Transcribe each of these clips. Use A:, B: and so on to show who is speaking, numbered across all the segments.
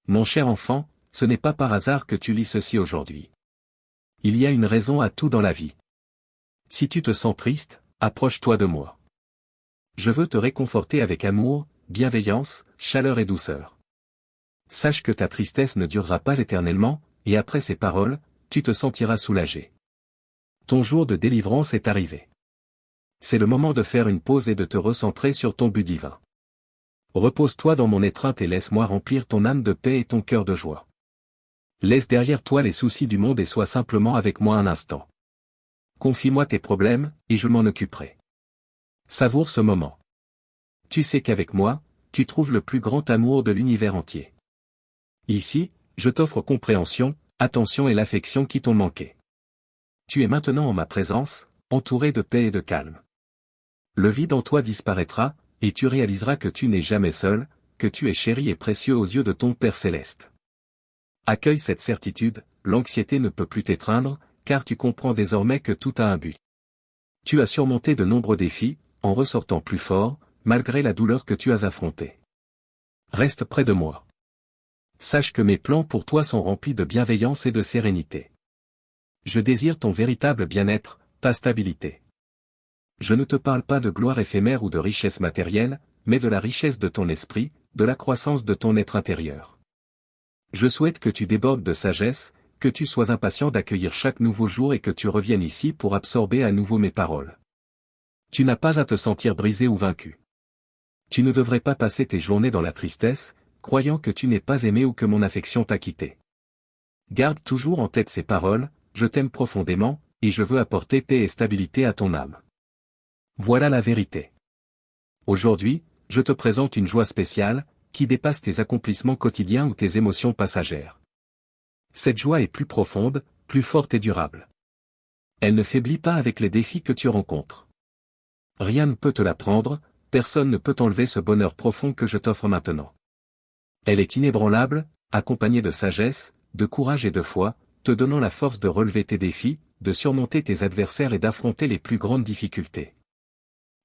A: Mon cher enfant, ce n'est pas par hasard que tu lis ceci aujourd'hui. Il y a une raison à tout dans la vie. Si tu te sens triste, approche-toi de moi. Je veux te réconforter avec amour, bienveillance, chaleur et douceur. Sache que ta tristesse ne durera pas éternellement, et après ces paroles, tu te sentiras soulagé. Ton jour de délivrance est arrivé. C'est le moment de faire une pause et de te recentrer sur ton but divin. Repose-toi dans mon étreinte et laisse-moi remplir ton âme de paix et ton cœur de joie. Laisse derrière toi les soucis du monde et sois simplement avec moi un instant. Confie-moi tes problèmes, et je m'en occuperai. Savoure ce moment. Tu sais qu'avec moi, tu trouves le plus grand amour de l'univers entier. Ici, je t'offre compréhension, attention et l'affection qui t'ont manqué. Tu es maintenant en ma présence, entouré de paix et de calme. Le vide en toi disparaîtra, et tu réaliseras que tu n'es jamais seul, que tu es chéri et précieux aux yeux de ton Père céleste. Accueille cette certitude, l'anxiété ne peut plus t'étreindre, car tu comprends désormais que tout a un but. Tu as surmonté de nombreux défis, en ressortant plus fort, malgré la douleur que tu as affrontée. Reste près de moi. Sache que mes plans pour toi sont remplis de bienveillance et de sérénité. Je désire ton véritable bien-être, ta stabilité. Je ne te parle pas de gloire éphémère ou de richesse matérielle, mais de la richesse de ton esprit, de la croissance de ton être intérieur. Je souhaite que tu débordes de sagesse, que tu sois impatient d'accueillir chaque nouveau jour et que tu reviennes ici pour absorber à nouveau mes paroles. Tu n'as pas à te sentir brisé ou vaincu. Tu ne devrais pas passer tes journées dans la tristesse, croyant que tu n'es pas aimé ou que mon affection t'a quitté. Garde toujours en tête ces paroles, je t'aime profondément, et je veux apporter paix et stabilité à ton âme. Voilà la vérité. Aujourd'hui, je te présente une joie spéciale, qui dépasse tes accomplissements quotidiens ou tes émotions passagères. Cette joie est plus profonde, plus forte et durable. Elle ne faiblit pas avec les défis que tu rencontres. Rien ne peut te la prendre, personne ne peut enlever ce bonheur profond que je t'offre maintenant. Elle est inébranlable, accompagnée de sagesse, de courage et de foi, te donnant la force de relever tes défis, de surmonter tes adversaires et d'affronter les plus grandes difficultés.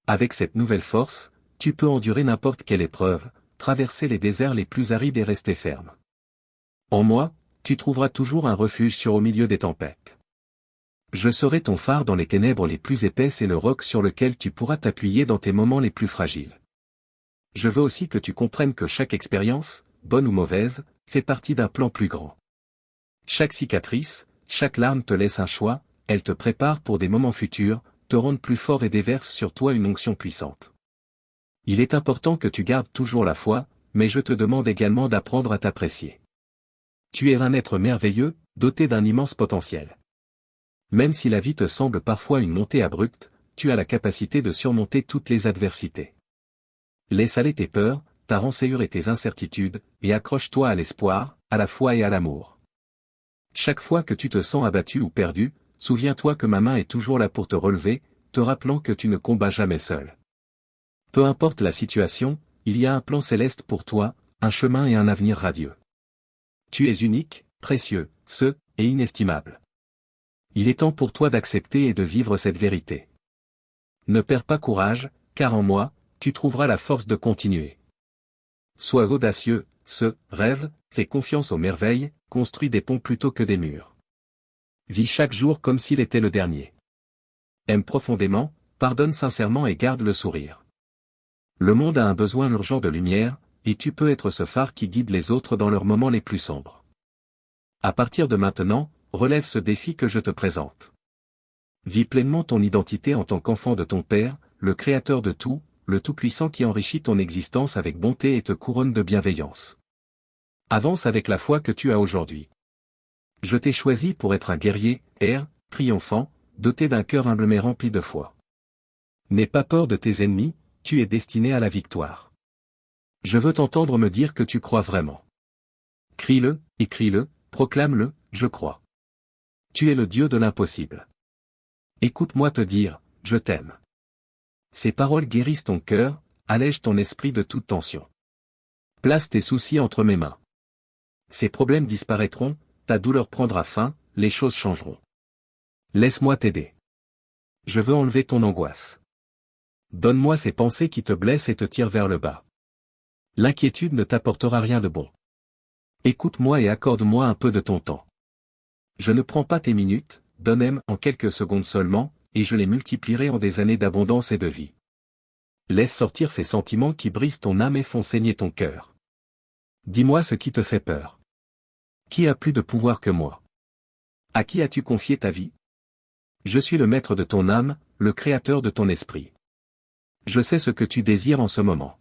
A: Avec cette nouvelle force, tu peux endurer n'importe quelle épreuve, traverser les déserts les plus arides et rester ferme. En moi, tu trouveras toujours un refuge au milieu des tempêtes. Je serai ton phare dans les ténèbres les plus épaisses et le roc sur lequel tu pourras t'appuyer dans tes moments les plus fragiles. Je veux aussi que tu comprennes que chaque expérience, bonne ou mauvaise, fait partie d'un plan plus grand. Chaque cicatrice, chaque larme te laisse un choix, elle te prépare pour des moments futurs, te rendent plus fort et déverse sur toi une onction puissante. Il est important que tu gardes toujours la foi, mais je te demande également d'apprendre à t'apprécier. Tu es un être merveilleux, doté d'un immense potentiel. Même si la vie te semble parfois une montée abrupte, tu as la capacité de surmonter toutes les adversités. Laisse aller tes peurs, ta rancœur et tes incertitudes, et accroche-toi à l'espoir, à la foi et à l'amour. Chaque fois que tu te sens abattu ou perdu, souviens-toi que ma main est toujours là pour te relever, te rappelant que tu ne combats jamais seul. Peu importe la situation, il y a un plan céleste pour toi, un chemin et un avenir radieux. Tu es unique, précieux, et inestimable. Il est temps pour toi d'accepter et de vivre cette vérité. Ne perds pas courage, car en moi, tu trouveras la force de continuer. Sois audacieux, rêve, fais confiance aux merveilles, construis des ponts plutôt que des murs. Vis chaque jour comme s'il était le dernier. Aime profondément, pardonne sincèrement et garde le sourire. Le monde a un besoin urgent de lumière, et tu peux être ce phare qui guide les autres dans leurs moments les plus sombres. À partir de maintenant, relève ce défi que je te présente. Vis pleinement ton identité en tant qu'enfant de ton Père, le Créateur de tout, le Tout-Puissant qui enrichit ton existence avec bonté et te couronne de bienveillance. Avance avec la foi que tu as aujourd'hui. Je t'ai choisi pour être un guerrier, triomphant, doté d'un cœur humble mais rempli de foi. N'aie pas peur de tes ennemis, tu es destiné à la victoire. Je veux t'entendre me dire que tu crois vraiment. Crie-le, écris-le, proclame-le, je crois. Tu es le Dieu de l'impossible. Écoute-moi te dire, je t'aime. Ces paroles guérissent ton cœur, allègent ton esprit de toute tension. Place tes soucis entre mes mains. Ces problèmes disparaîtront, ta douleur prendra fin, les choses changeront. Laisse-moi t'aider. Je veux enlever ton angoisse. Donne-moi ces pensées qui te blessent et te tirent vers le bas. L'inquiétude ne t'apportera rien de bon. Écoute-moi et accorde-moi un peu de ton temps. Je ne prends pas tes minutes, donne-moi en quelques secondes seulement, et je les multiplierai en des années d'abondance et de vie. Laisse sortir ces sentiments qui brisent ton âme et font saigner ton cœur. Dis-moi ce qui te fait peur. Qui a plus de pouvoir que moi? À qui as-tu confié ta vie? Je suis le maître de ton âme, le créateur de ton esprit. Je sais ce que tu désires en ce moment.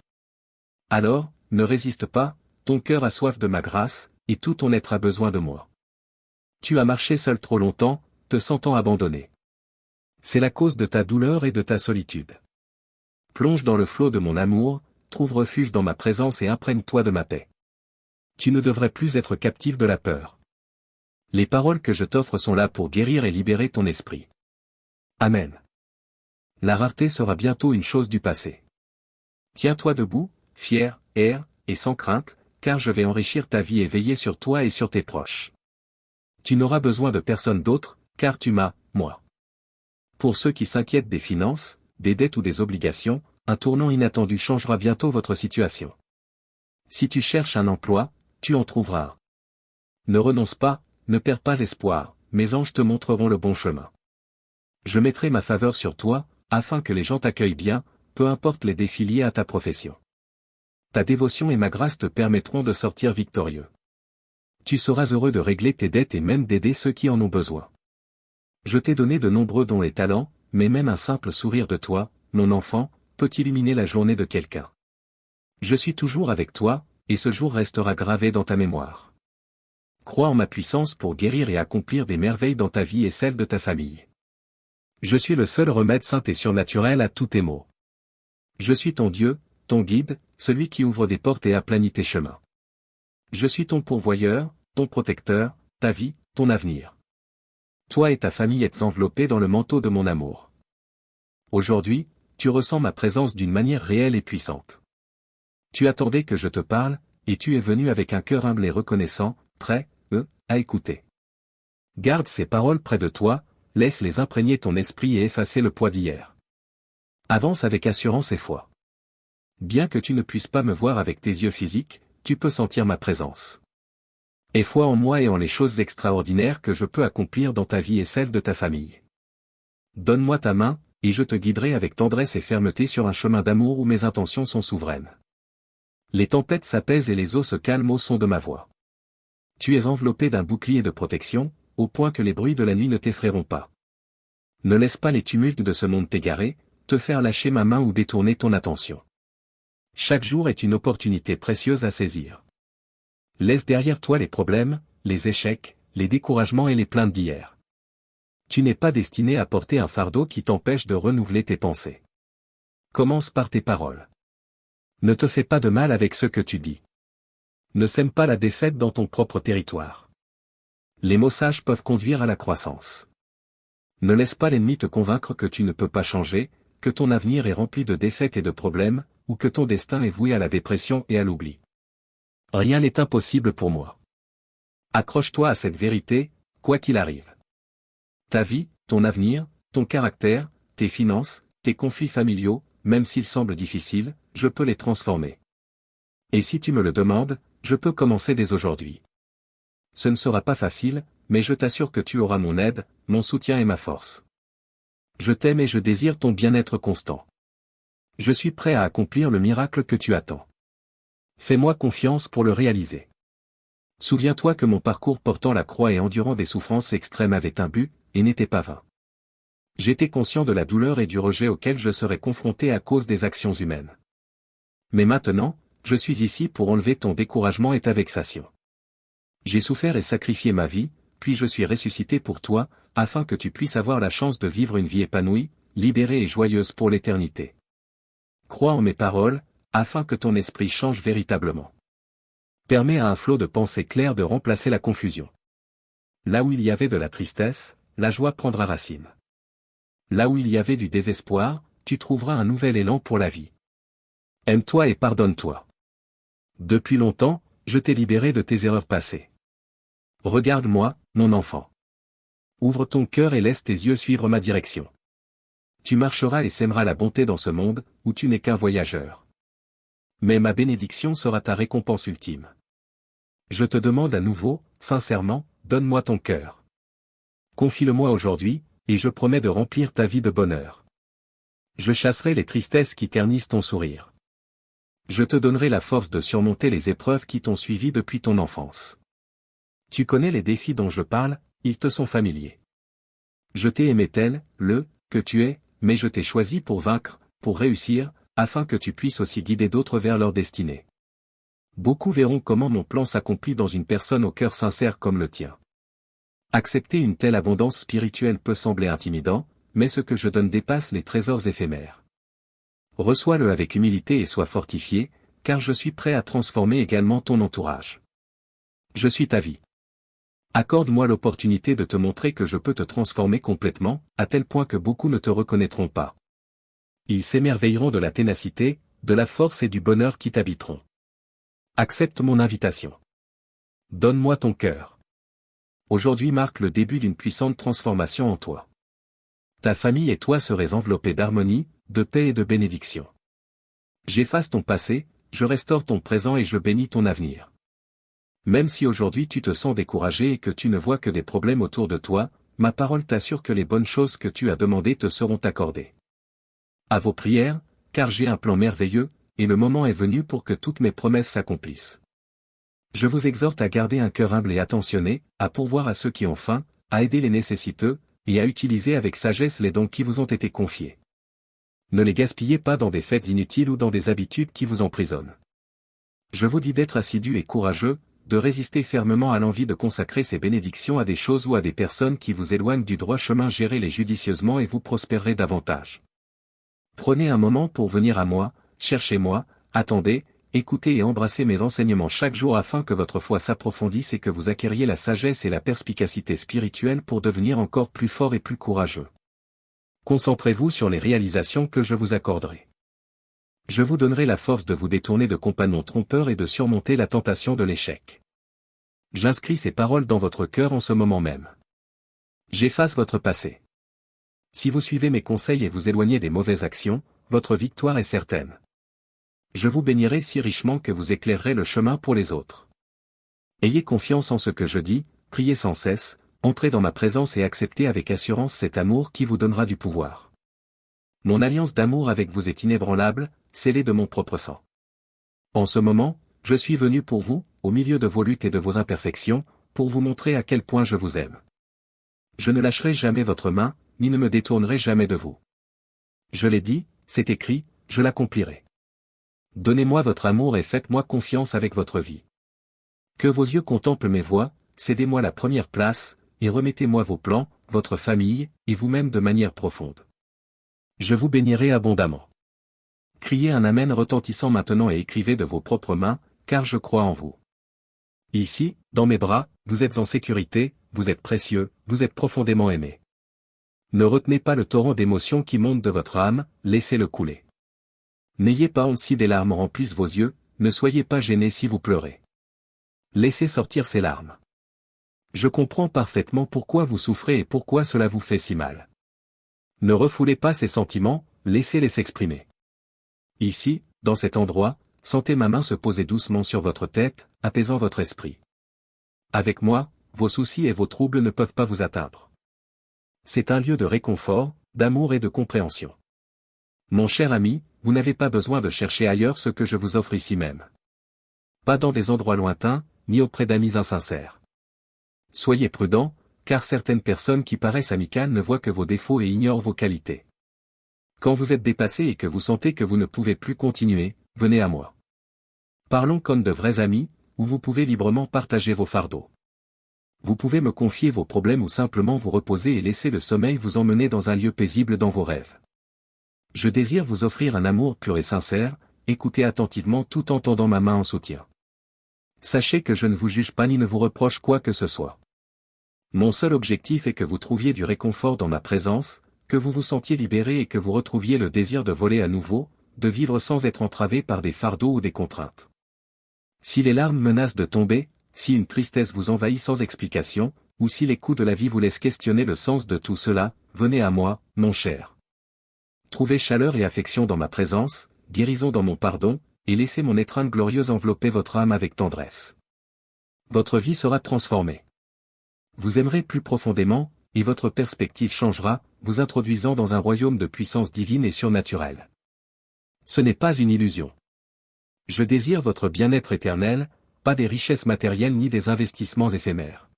A: Alors, ne résiste pas, ton cœur a soif de ma grâce, et tout ton être a besoin de moi. Tu as marché seul trop longtemps, te sentant abandonné. C'est la cause de ta douleur et de ta solitude. Plonge dans le flot de mon amour, trouve refuge dans ma présence et imprègne-toi de ma paix. Tu ne devrais plus être captif de la peur. Les paroles que je t'offre sont là pour guérir et libérer ton esprit. Amen. La rareté sera bientôt une chose du passé. Tiens-toi debout, fier, air, et sans crainte, car je vais enrichir ta vie et veiller sur toi et sur tes proches. Tu n'auras besoin de personne d'autre, car tu m'as, moi. Pour ceux qui s'inquiètent des finances, des dettes ou des obligations, un tournant inattendu changera bientôt votre situation. Si tu cherches un emploi, tu en trouveras. Ne renonce pas, ne perds pas espoir, mes anges te montreront le bon chemin. Je mettrai ma faveur sur toi, afin que les gens t'accueillent bien, peu importe les défis liés à ta profession. Ta dévotion et ma grâce te permettront de sortir victorieux. Tu seras heureux de régler tes dettes et même d'aider ceux qui en ont besoin. Je t'ai donné de nombreux dons et talents, mais même un simple sourire de toi, mon enfant, peut illuminer la journée de quelqu'un. Je suis toujours avec toi, et ce jour restera gravé dans ta mémoire. Crois en ma puissance pour guérir et accomplir des merveilles dans ta vie et celle de ta famille. Je suis le seul remède saint et surnaturel à tous tes maux. Je suis ton Dieu, ton guide, celui qui ouvre des portes et aplanit tes chemins. Je suis ton pourvoyeur, ton protecteur, ta vie, ton avenir. Toi et ta famille êtes enveloppés dans le manteau de mon amour. Aujourd'hui, tu ressens ma présence d'une manière réelle et puissante. Tu attendais que je te parle, et tu es venu avec un cœur humble et reconnaissant, prêt, à écouter. Garde ces paroles près de toi, laisse-les imprégner ton esprit et effacer le poids d'hier. Avance avec assurance et foi. Bien que tu ne puisses pas me voir avec tes yeux physiques, tu peux sentir ma présence. Aie foi en moi et en les choses extraordinaires que je peux accomplir dans ta vie et celle de ta famille. Donne-moi ta main, et je te guiderai avec tendresse et fermeté sur un chemin d'amour où mes intentions sont souveraines. Les tempêtes s'apaisent et les eaux se calment au son de ma voix. Tu es enveloppé d'un bouclier de protection, au point que les bruits de la nuit ne t'effrayeront pas. Ne laisse pas les tumultes de ce monde t'égarer, te faire lâcher ma main ou détourner ton attention. Chaque jour est une opportunité précieuse à saisir. Laisse derrière toi les problèmes, les échecs, les découragements et les plaintes d'hier. Tu n'es pas destiné à porter un fardeau qui t'empêche de renouveler tes pensées. Commence par tes paroles. Ne te fais pas de mal avec ce que tu dis. Ne sème pas la défaite dans ton propre territoire. Les mots sages peuvent conduire à la croissance. Ne laisse pas l'ennemi te convaincre que tu ne peux pas changer, que ton avenir est rempli de défaites et de problèmes, ou que ton destin est voué à la dépression et à l'oubli. Rien n'est impossible pour moi. Accroche-toi à cette vérité, quoi qu'il arrive. Ta vie, ton avenir, ton caractère, tes finances, tes conflits familiaux, même s'ils semblent difficiles, je peux les transformer. Et si tu me le demandes, je peux commencer dès aujourd'hui. Ce ne sera pas facile, mais je t'assure que tu auras mon aide, mon soutien et ma force. Je t'aime et je désire ton bien-être constant. Je suis prêt à accomplir le miracle que tu attends. Fais-moi confiance pour le réaliser. Souviens-toi que mon parcours portant la croix et endurant des souffrances extrêmes avait un but, et n'était pas vain. J'étais conscient de la douleur et du rejet auquel je serais confronté à cause des actions humaines. Mais maintenant, je suis ici pour enlever ton découragement et ta vexation. J'ai souffert et sacrifié ma vie, puis je suis ressuscité pour toi, afin que tu puisses avoir la chance de vivre une vie épanouie, libérée et joyeuse pour l'éternité. Crois en mes paroles, afin que ton esprit change véritablement. Permets à un flot de pensées claires de remplacer la confusion. Là où il y avait de la tristesse, la joie prendra racine. Là où il y avait du désespoir, tu trouveras un nouvel élan pour la vie. Aime-toi et pardonne-toi. Depuis longtemps, je t'ai libéré de tes erreurs passées. Regarde-moi, mon enfant. Ouvre ton cœur et laisse tes yeux suivre ma direction. Tu marcheras et sèmeras la bonté dans ce monde, où tu n'es qu'un voyageur. Mais ma bénédiction sera ta récompense ultime. Je te demande à nouveau, sincèrement, donne-moi ton cœur. Confie-le-moi aujourd'hui, et je promets de remplir ta vie de bonheur. Je chasserai les tristesses qui ternissent ton sourire. Je te donnerai la force de surmonter les épreuves qui t'ont suivi depuis ton enfance. Tu connais les défis dont je parle, ils te sont familiers. Je t'ai aimé tel, que tu es, mais je t'ai choisi pour vaincre, pour réussir, afin que tu puisses aussi guider d'autres vers leur destinée. Beaucoup verront comment mon plan s'accomplit dans une personne au cœur sincère comme le tien. Accepter une telle abondance spirituelle peut sembler intimidant, mais ce que je donne dépasse les trésors éphémères. Reçois-le avec humilité et sois fortifié, car je suis prêt à transformer également ton entourage. Je suis ta vie. Accorde-moi l'opportunité de te montrer que je peux te transformer complètement, à tel point que beaucoup ne te reconnaîtront pas. Ils s'émerveilleront de la ténacité, de la force et du bonheur qui t'habiteront. Accepte mon invitation. Donne-moi ton cœur. Aujourd'hui marque le début d'une puissante transformation en toi. Ta famille et toi serez enveloppés d'harmonie, de paix et de bénédiction. J'efface ton passé, je restaure ton présent et je bénis ton avenir. Même si aujourd'hui tu te sens découragé et que tu ne vois que des problèmes autour de toi, ma parole t'assure que les bonnes choses que tu as demandées te seront accordées. À vos prières, car j'ai un plan merveilleux, et le moment est venu pour que toutes mes promesses s'accomplissent. Je vous exhorte à garder un cœur humble et attentionné, à pourvoir à ceux qui ont faim, à aider les nécessiteux, et à utiliser avec sagesse les dons qui vous ont été confiés. Ne les gaspillez pas dans des fêtes inutiles ou dans des habitudes qui vous emprisonnent. Je vous dis d'être assidus et courageux, de résister fermement à l'envie de consacrer ces bénédictions à des choses ou à des personnes qui vous éloignent du droit chemin. Gérez-les judicieusement et vous prospérerez davantage. Prenez un moment pour venir à moi, cherchez-moi, attendez, écoutez et embrassez mes enseignements chaque jour afin que votre foi s'approfondisse et que vous acquériez la sagesse et la perspicacité spirituelle pour devenir encore plus fort et plus courageux. Concentrez-vous sur les réalisations que je vous accorderai. Je vous donnerai la force de vous détourner de compagnons trompeurs et de surmonter la tentation de l'échec. J'inscris ces paroles dans votre cœur en ce moment même. J'efface votre passé. Si vous suivez mes conseils et vous éloignez des mauvaises actions, votre victoire est certaine. Je vous bénirai si richement que vous éclairerez le chemin pour les autres. Ayez confiance en ce que je dis, priez sans cesse, entrez dans ma présence et acceptez avec assurance cet amour qui vous donnera du pouvoir. Mon alliance d'amour avec vous est inébranlable, scellée de mon propre sang. En ce moment, je suis venu pour vous, au milieu de vos luttes et de vos imperfections, pour vous montrer à quel point je vous aime. Je ne lâcherai jamais votre main, ni ne me détournerai jamais de vous. Je l'ai dit, c'est écrit, je l'accomplirai. Donnez-moi votre amour et faites-moi confiance avec votre vie. Que vos yeux contemplent mes voies, cédez-moi la première place, et remettez-moi vos plans, votre famille, et vous-même de manière profonde. Je vous bénirai abondamment. Criez un amen retentissant maintenant et écrivez de vos propres mains, car je crois en vous. Ici, dans mes bras, vous êtes en sécurité, vous êtes précieux, vous êtes profondément aimé. Ne retenez pas le torrent d'émotions qui monte de votre âme, laissez-le couler. N'ayez pas honte si des larmes remplissent vos yeux, ne soyez pas gênés si vous pleurez. Laissez sortir ces larmes. Je comprends parfaitement pourquoi vous souffrez et pourquoi cela vous fait si mal. Ne refoulez pas ces sentiments, laissez-les s'exprimer. Ici, dans cet endroit, sentez ma main se poser doucement sur votre tête, apaisant votre esprit. Avec moi, vos soucis et vos troubles ne peuvent pas vous atteindre. C'est un lieu de réconfort, d'amour et de compréhension. Mon cher ami, vous n'avez pas besoin de chercher ailleurs ce que je vous offre ici même. Pas dans des endroits lointains, ni auprès d'amis insincères. Soyez prudents, car certaines personnes qui paraissent amicales ne voient que vos défauts et ignorent vos qualités. Quand vous êtes dépassé et que vous sentez que vous ne pouvez plus continuer, venez à moi. Parlons comme de vrais amis, où vous pouvez librement partager vos fardeaux. Vous pouvez me confier vos problèmes ou simplement vous reposer et laisser le sommeil vous emmener dans un lieu paisible dans vos rêves. Je désire vous offrir un amour pur et sincère, écoutez attentivement tout en tendant ma main en soutien. Sachez que je ne vous juge pas ni ne vous reproche quoi que ce soit. Mon seul objectif est que vous trouviez du réconfort dans ma présence, que vous vous sentiez libéré et que vous retrouviez le désir de voler à nouveau, de vivre sans être entravé par des fardeaux ou des contraintes. Si les larmes menacent de tomber, si une tristesse vous envahit sans explication, ou si les coups de la vie vous laissent questionner le sens de tout cela, venez à moi, mon cher. Trouvez chaleur et affection dans ma présence, guérison dans mon pardon, et laissez mon étreinte glorieuse envelopper votre âme avec tendresse. votre vie sera transformée. Vous aimerez plus profondément, et votre perspective changera, vous introduisant dans un royaume de puissance divine et surnaturelle. Ce n'est pas une illusion. Je désire votre bien-être éternel, pas des richesses matérielles ni des investissements éphémères.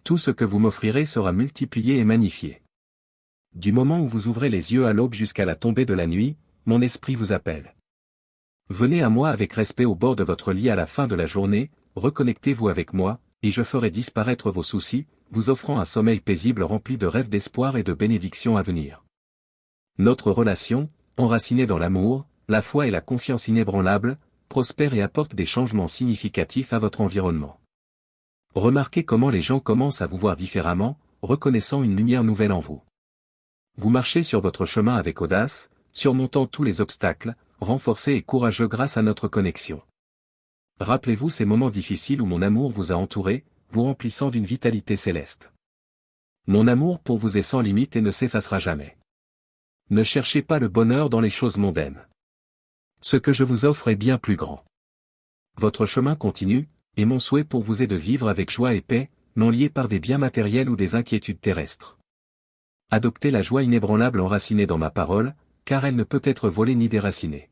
A: Tout ce que vous m'offrirez sera multiplié et magnifié. Du moment où vous ouvrez les yeux à l'aube jusqu'à la tombée de la nuit, mon esprit vous appelle. Venez à moi avec respect au bord de votre lit à la fin de la journée, reconnectez-vous avec moi, et je ferai disparaître vos soucis, vous offrant un sommeil paisible rempli de rêves d'espoir et de bénédictions à venir. Notre relation, enracinée dans l'amour, la foi et la confiance inébranlable, prospère et apporte des changements significatifs à votre environnement. Remarquez comment les gens commencent à vous voir différemment, reconnaissant une lumière nouvelle en vous. Vous marchez sur votre chemin avec audace, surmontant tous les obstacles, renforcé et courageux grâce à notre connexion. Rappelez-vous ces moments difficiles où mon amour vous a entouré, vous remplissant d'une vitalité céleste. Mon amour pour vous est sans limite et ne s'effacera jamais. Ne cherchez pas le bonheur dans les choses mondaines. Ce que je vous offre est bien plus grand. Votre chemin continue, et mon souhait pour vous est de vivre avec joie et paix, non liés par des biens matériels ou des inquiétudes terrestres. Adoptez la joie inébranlable enracinée dans ma parole, car elle ne peut être volée ni déracinée.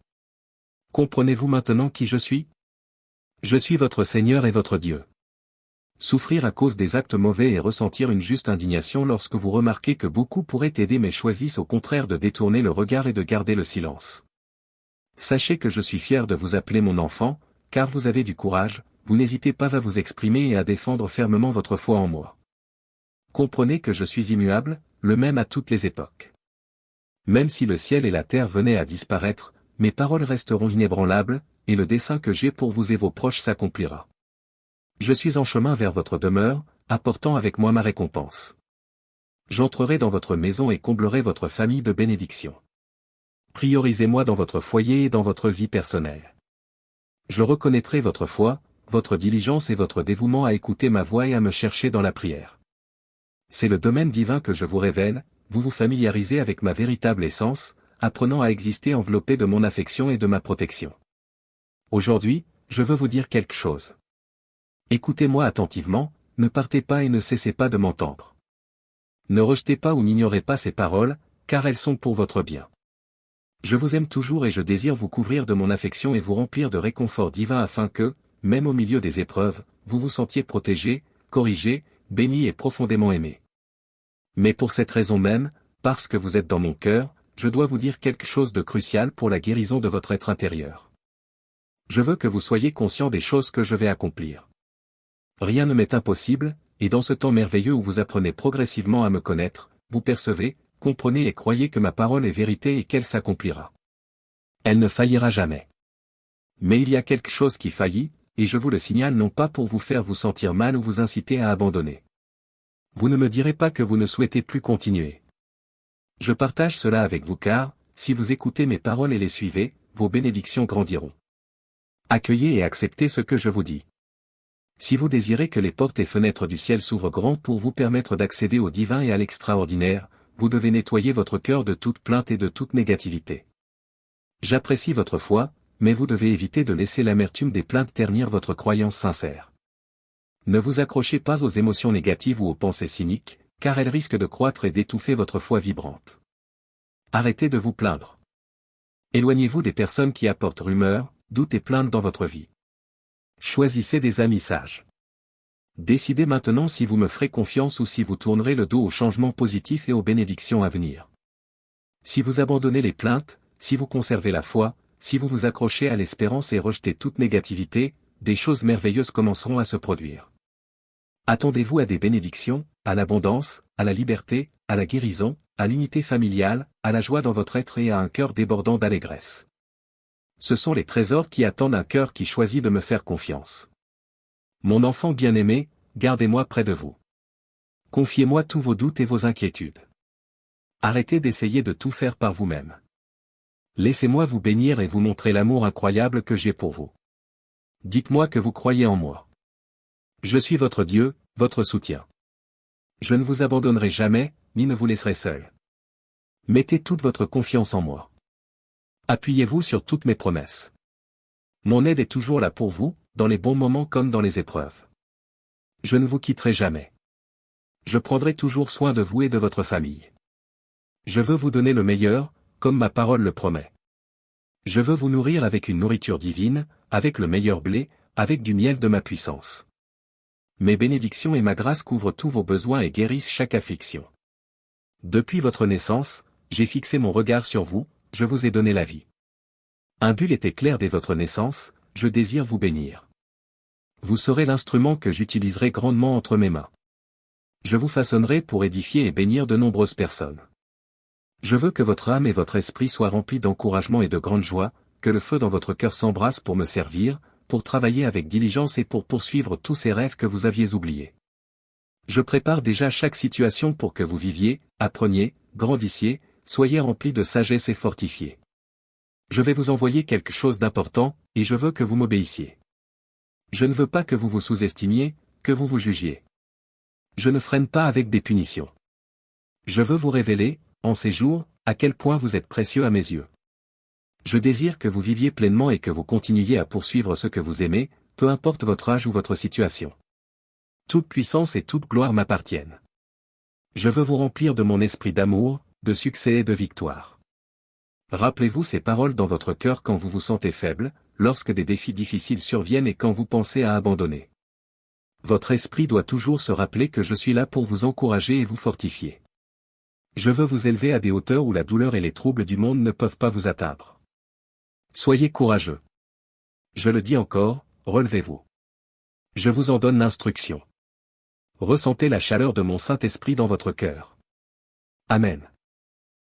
A: Comprenez-vous maintenant qui je suis? Je suis votre Seigneur et votre Dieu. Souffrir à cause des actes mauvais et ressentir une juste indignation lorsque vous remarquez que beaucoup pourraient aider mais choisissent au contraire de détourner le regard et de garder le silence. Sachez que je suis fier de vous appeler mon enfant, car vous avez du courage, vous n'hésitez pas à vous exprimer et à défendre fermement votre foi en moi. Comprenez que je suis immuable, le même à toutes les époques. Même si le ciel et la terre venaient à disparaître, mes paroles resteront inébranlables, et le dessein que j'ai pour vous et vos proches s'accomplira. Je suis en chemin vers votre demeure, apportant avec moi ma récompense. J'entrerai dans votre maison et comblerai votre famille de bénédictions. Priorisez-moi dans votre foyer et dans votre vie personnelle. Je reconnaîtrai votre foi, votre diligence et votre dévouement à écouter ma voix et à me chercher dans la prière. C'est le domaine divin que je vous révèle, vous vous familiarisez avec ma véritable essence, apprenant à exister enveloppé de mon affection et de ma protection. Aujourd'hui, je veux vous dire quelque chose. Écoutez-moi attentivement, ne partez pas et ne cessez pas de m'entendre. Ne rejetez pas ou n'ignorez pas ces paroles, car elles sont pour votre bien. Je vous aime toujours et je désire vous couvrir de mon affection et vous remplir de réconfort divin afin que, même au milieu des épreuves, vous vous sentiez protégé, corrigé, béni et profondément aimé. Mais pour cette raison même, parce que vous êtes dans mon cœur, je dois vous dire quelque chose de crucial pour la guérison de votre être intérieur. Je veux que vous soyez conscient des choses que je vais accomplir. Rien ne m'est impossible, et dans ce temps merveilleux où vous apprenez progressivement à me connaître, vous percevez, comprenez et croyez que ma parole est vérité et qu'elle s'accomplira. Elle ne faillira jamais. Mais il y a quelque chose qui faillit, et je vous le signale non pas pour vous faire vous sentir mal ou vous inciter à abandonner. Vous ne me direz pas que vous ne souhaitez plus continuer. Je partage cela avec vous car, si vous écoutez mes paroles et les suivez, vos bénédictions grandiront. Accueillez et acceptez ce que je vous dis. Si vous désirez que les portes et fenêtres du ciel s'ouvrent grand pour vous permettre d'accéder au divin et à l'extraordinaire, vous devez nettoyer votre cœur de toute plainte et de toute négativité. J'apprécie votre foi, mais vous devez éviter de laisser l'amertume des plaintes ternir votre croyance sincère. Ne vous accrochez pas aux émotions négatives ou aux pensées cyniques, car elles risquent de croître et d'étouffer votre foi vibrante. Arrêtez de vous plaindre. Éloignez-vous des personnes qui apportent rumeurs, doutes et plaintes dans votre vie. Choisissez des amis sages. Décidez maintenant si vous me ferez confiance ou si vous tournerez le dos aux changements positifs et aux bénédictions à venir. Si vous abandonnez les plaintes, si vous conservez la foi, si vous vous accrochez à l'espérance et rejetez toute négativité, des choses merveilleuses commenceront à se produire. Attendez-vous à des bénédictions, à l'abondance, à la liberté, à la guérison, à l'unité familiale, à la joie dans votre être et à un cœur débordant d'allégresse. Ce sont les trésors qui attendent un cœur qui choisit de me faire confiance. Mon enfant bien-aimé, gardez-moi près de vous. Confiez-moi tous vos doutes et vos inquiétudes. Arrêtez d'essayer de tout faire par vous-même. Laissez-moi vous bénir et vous montrer l'amour incroyable que j'ai pour vous. Dites-moi que vous croyez en moi. Je suis votre Dieu, votre soutien. Je ne vous abandonnerai jamais, ni ne vous laisserai seul. Mettez toute votre confiance en moi. Appuyez-vous sur toutes mes promesses. Mon aide est toujours là pour vous, dans les bons moments comme dans les épreuves. Je ne vous quitterai jamais. Je prendrai toujours soin de vous et de votre famille. Je veux vous donner le meilleur, comme ma parole le promet. Je veux vous nourrir avec une nourriture divine, avec le meilleur blé, avec du miel de ma puissance. Mes bénédictions et ma grâce couvrent tous vos besoins et guérissent chaque affliction. Depuis votre naissance, j'ai fixé mon regard sur vous, je vous ai donné la vie. Un but était clair dès votre naissance, je désire vous bénir. Vous serez l'instrument que j'utiliserai grandement entre mes mains. Je vous façonnerai pour édifier et bénir de nombreuses personnes. Je veux que votre âme et votre esprit soient remplis d'encouragement et de grande joie, que le feu dans votre cœur s'embrasse pour me servir, pour travailler avec diligence et pour poursuivre tous ces rêves que vous aviez oubliés. Je prépare déjà chaque situation pour que vous viviez, appreniez, grandissiez, soyez remplis de sagesse et fortifiés. Je vais vous envoyer quelque chose d'important, et je veux que vous m'obéissiez. Je ne veux pas que vous vous sous-estimiez, que vous vous jugiez. Je ne freine pas avec des punitions. Je veux vous révéler, en ces jours, à quel point vous êtes précieux à mes yeux. Je désire que vous viviez pleinement et que vous continuiez à poursuivre ce que vous aimez, peu importe votre âge ou votre situation. Toute puissance et toute gloire m'appartiennent. Je veux vous remplir de mon esprit d'amour, de succès et de victoire. Rappelez-vous ces paroles dans votre cœur quand vous vous sentez faible, lorsque des défis difficiles surviennent et quand vous pensez à abandonner. Votre esprit doit toujours se rappeler que je suis là pour vous encourager et vous fortifier. Je veux vous élever à des hauteurs où la douleur et les troubles du monde ne peuvent pas vous atteindre. Soyez courageux. Je le dis encore, relevez-vous. Je vous en donne l'instruction. Ressentez la chaleur de mon Saint-Esprit dans votre cœur. Amen.